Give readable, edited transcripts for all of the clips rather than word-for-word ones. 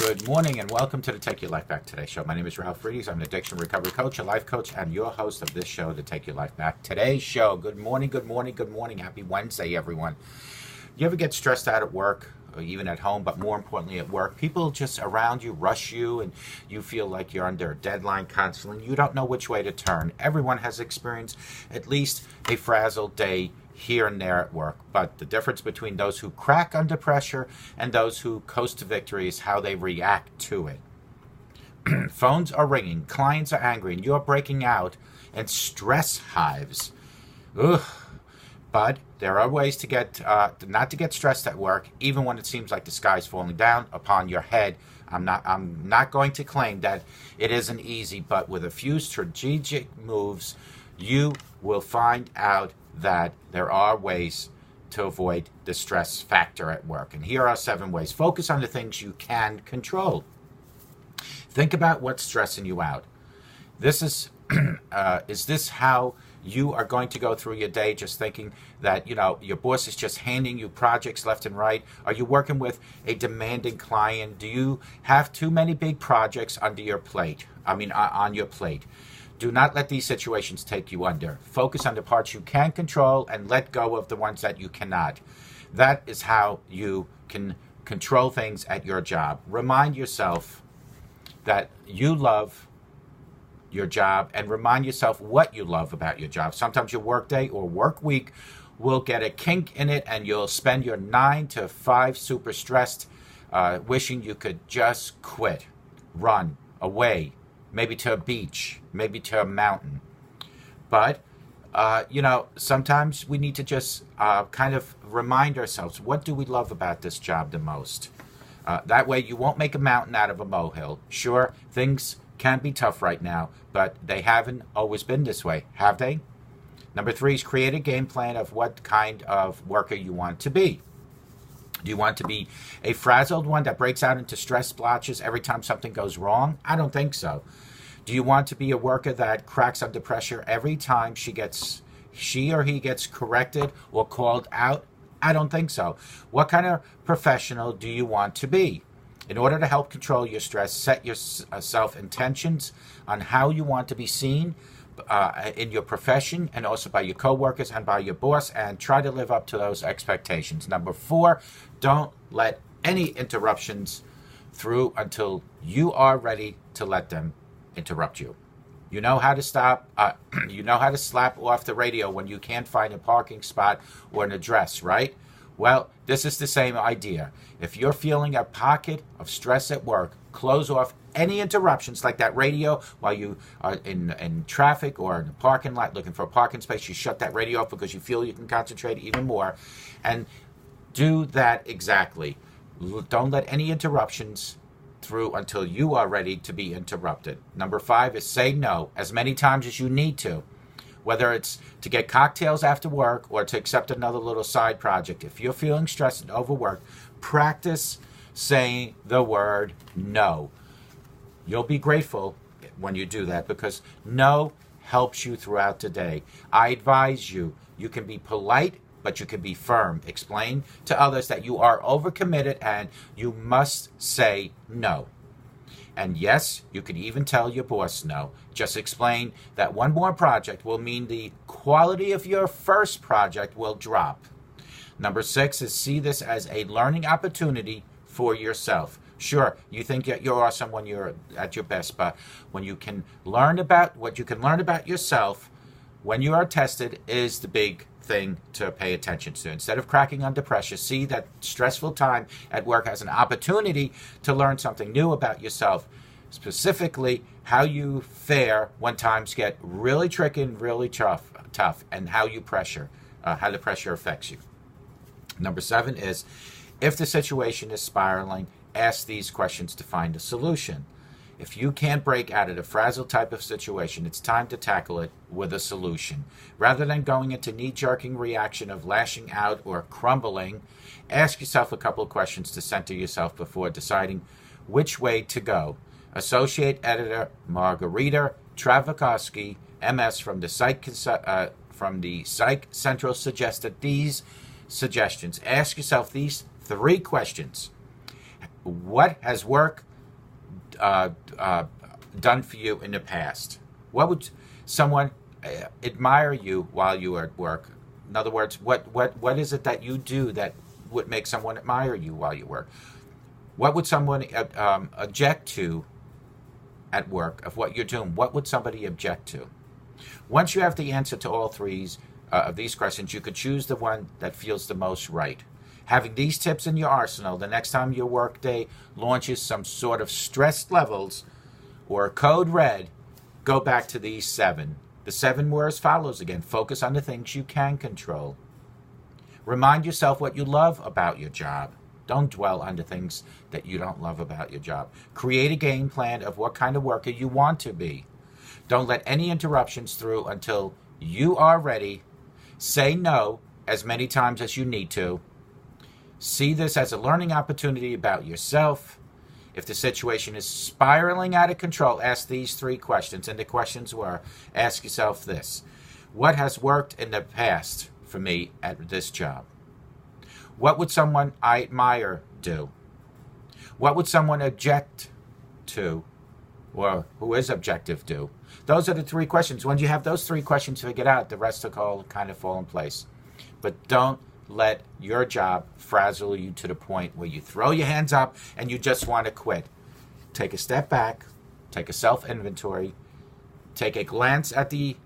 Good morning and welcome to the Take Your Life Back Today show. My name is Ralf Friedrichs. I'm an addiction recovery coach, a life coach, and your host of this show, to Take Your Life Back. Today's show, good morning, good morning, good morning. Happy Wednesday, everyone. You ever get stressed out at work, or even at home, but more importantly at work? People just around you rush you and you feel like you're under a deadline constantly. You don't know which way to turn. Everyone has experienced at least a frazzled day here and there at work, but the difference between those who crack under pressure and those who coast to victory is how they react to it. Phones are ringing, clients are angry, and you're breaking out in stress hives. Ugh. But there are ways to get not to get stressed at work, even when it seems like the sky's falling down upon your head. I'm not going to claim that it isn't easy, but with a few strategic moves, you will find out that there are ways to avoid the stress factor at work. And here are 7 ways. Focus on the things you can control. Think about what's stressing you out. This is this how you are going to go through your day, just thinking that, your boss is just handing you projects left and right? Are you working with a demanding client? Do you have too many big projects on your plate? Do not let these situations take you under. Focus on the parts you can control and let go of the ones that you cannot. That is how you can control things at your job. Remind yourself that you love your job and remind yourself what you love about your job. Sometimes your work day or work week will get a kink in it and you'll spend your 9 to 5 super stressed, wishing you could just quit, run away, maybe to a beach, maybe to a mountain. But, sometimes we need to just kind of remind ourselves, what do we love about this job the most? That way you won't make a mountain out of a molehill. Sure, things can be tough right now, but they haven't always been this way, have they? Number 3 is create a game plan of what kind of worker you want to be. Do you want to be a frazzled one that breaks out into stress splotches every time something goes wrong? I don't think so. Do you want to be a worker that cracks under pressure every time she or he gets corrected or called out? I don't think so. What kind of professional do you want to be? In order to help control your stress, set yourself intentions on how you want to be seen in your profession and also by your coworkers and by your boss, and try to live up to those expectations. Number 4, don't let any interruptions through until you are ready to let them interrupt you. You know how to stop, you know how to slap off the radio when you can't find a parking spot or an address, right? Well, this is the same idea. If you're feeling a pocket of stress at work, close off any interruptions like that radio while you are in traffic or in a parking lot looking for a parking space. You shut that radio off because you feel you can concentrate even more. And do that exactly. Don't let any interruptions through until you are ready to be interrupted. Number 5 is say no as many times as you need to. Whether it's to get cocktails after work or to accept another little side project. If you're feeling stressed and overworked, practice saying the word no. You'll be grateful when you do that because no helps you throughout the day. I advise you can be polite, but you can be firm. Explain to others that you are overcommitted and you must say no. And yes, you can even tell your boss no. Just explain that one more project will mean the quality of your first project will drop. Number 6 is see this as a learning opportunity for yourself. Sure, you think you're awesome when you're at your best, but when you can learn about what you can learn about yourself when you are tested is the big thing to pay attention to. Instead of cracking under pressure, see that stressful time at work as an opportunity to learn something new about yourself, specifically how you fare when times get really tricky and really tough, and how the pressure affects you. Number 7 is, if the situation is spiraling, ask these questions to find a solution. If you can't break out of the frazzled type of situation, it's time to tackle it with a solution. Rather than going into knee-jerking reaction of lashing out or crumbling, ask yourself a couple of questions to center yourself before deciding which way to go. Associate Editor Margarita Travakowski, MS from the Psych Central suggested these suggestions. Ask yourself these 3 questions. What has work done for you in the past? What would someone admire you while you are at work? In other words, what is it that you do that would make someone admire you while you work? What would someone object to at work of what you're doing? What would somebody object to? Once you have the answer to all three of these questions, you could choose the one that feels the most right. Having these tips in your arsenal, the next time your workday launches some sort of stress levels or code red, go back to these 7. The 7 were as follows again. Focus on the things you can control. Remind yourself what you love about your job. Don't dwell on the things that you don't love about your job. Create a game plan of what kind of worker you want to be. Don't let any interruptions through until you are ready. Say no as many times as you need to. See this as a learning opportunity about yourself. If the situation is spiraling out of control, ask these 3 questions. And the questions were, ask yourself this. What has worked in the past for me at this job? What would someone I admire do? What would someone object to, or who is objective do? Those are the 3 questions. When you have those 3 questions figured out, the rest will all kind of fall in place. But don't let your job frazzle you to the point where you throw your hands up and you just want to quit. Take a step back, take a self-inventory, take a glance at the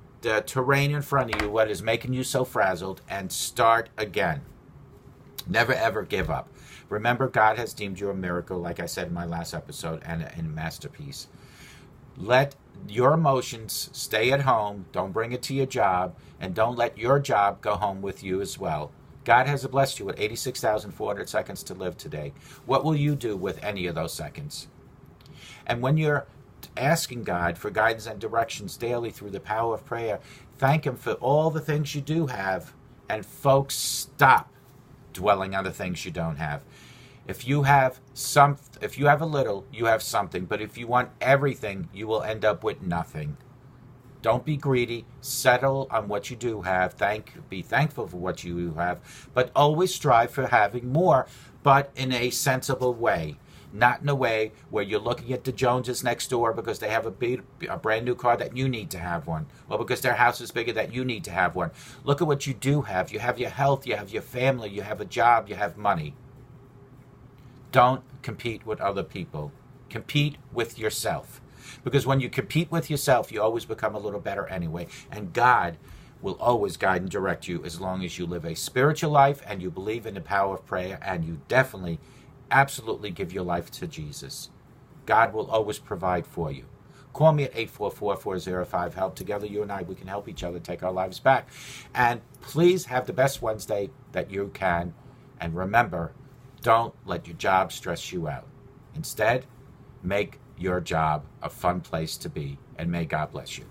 terrain in front of you, what is making you so frazzled, and start again. Never ever give up. Remember, God has deemed you a miracle, like I said in my last episode, and a masterpiece. Let your emotions stay at home. Don't bring it to your job, and don't let your job go home with you as well. God has blessed you with 86,400 seconds to live today. What will you do with any of those seconds? And when you're asking God for guidance and directions daily through the power of prayer, thank Him for all the things you do have. And folks, stop dwelling on the things you don't have. If you have a little, you have something. But if you want everything, you will end up with nothing. Don't be greedy. Settle on what you do have. Be thankful for what you have. But always strive for having more, but in a sensible way. Not in a way where you're looking at the Joneses next door because they have a brand new car that you need to have one. Or because their house is bigger that you need to have one. Look at what you do have. You have your health. You have your family. You have a job. You have money. Don't compete with other people. Compete with yourself. Because when you compete with yourself, you always become a little better anyway. And God will always guide and direct you as long as you live a spiritual life and you believe in the power of prayer and you definitely, absolutely give your life to Jesus. God will always provide for you. Call me at 844-405-HELP. Together, you and I, we can help each other take our lives back. And please have the best Wednesday that you can. And remember, don't let your job stress you out. Instead, make your job a fun place to be, and may God bless you.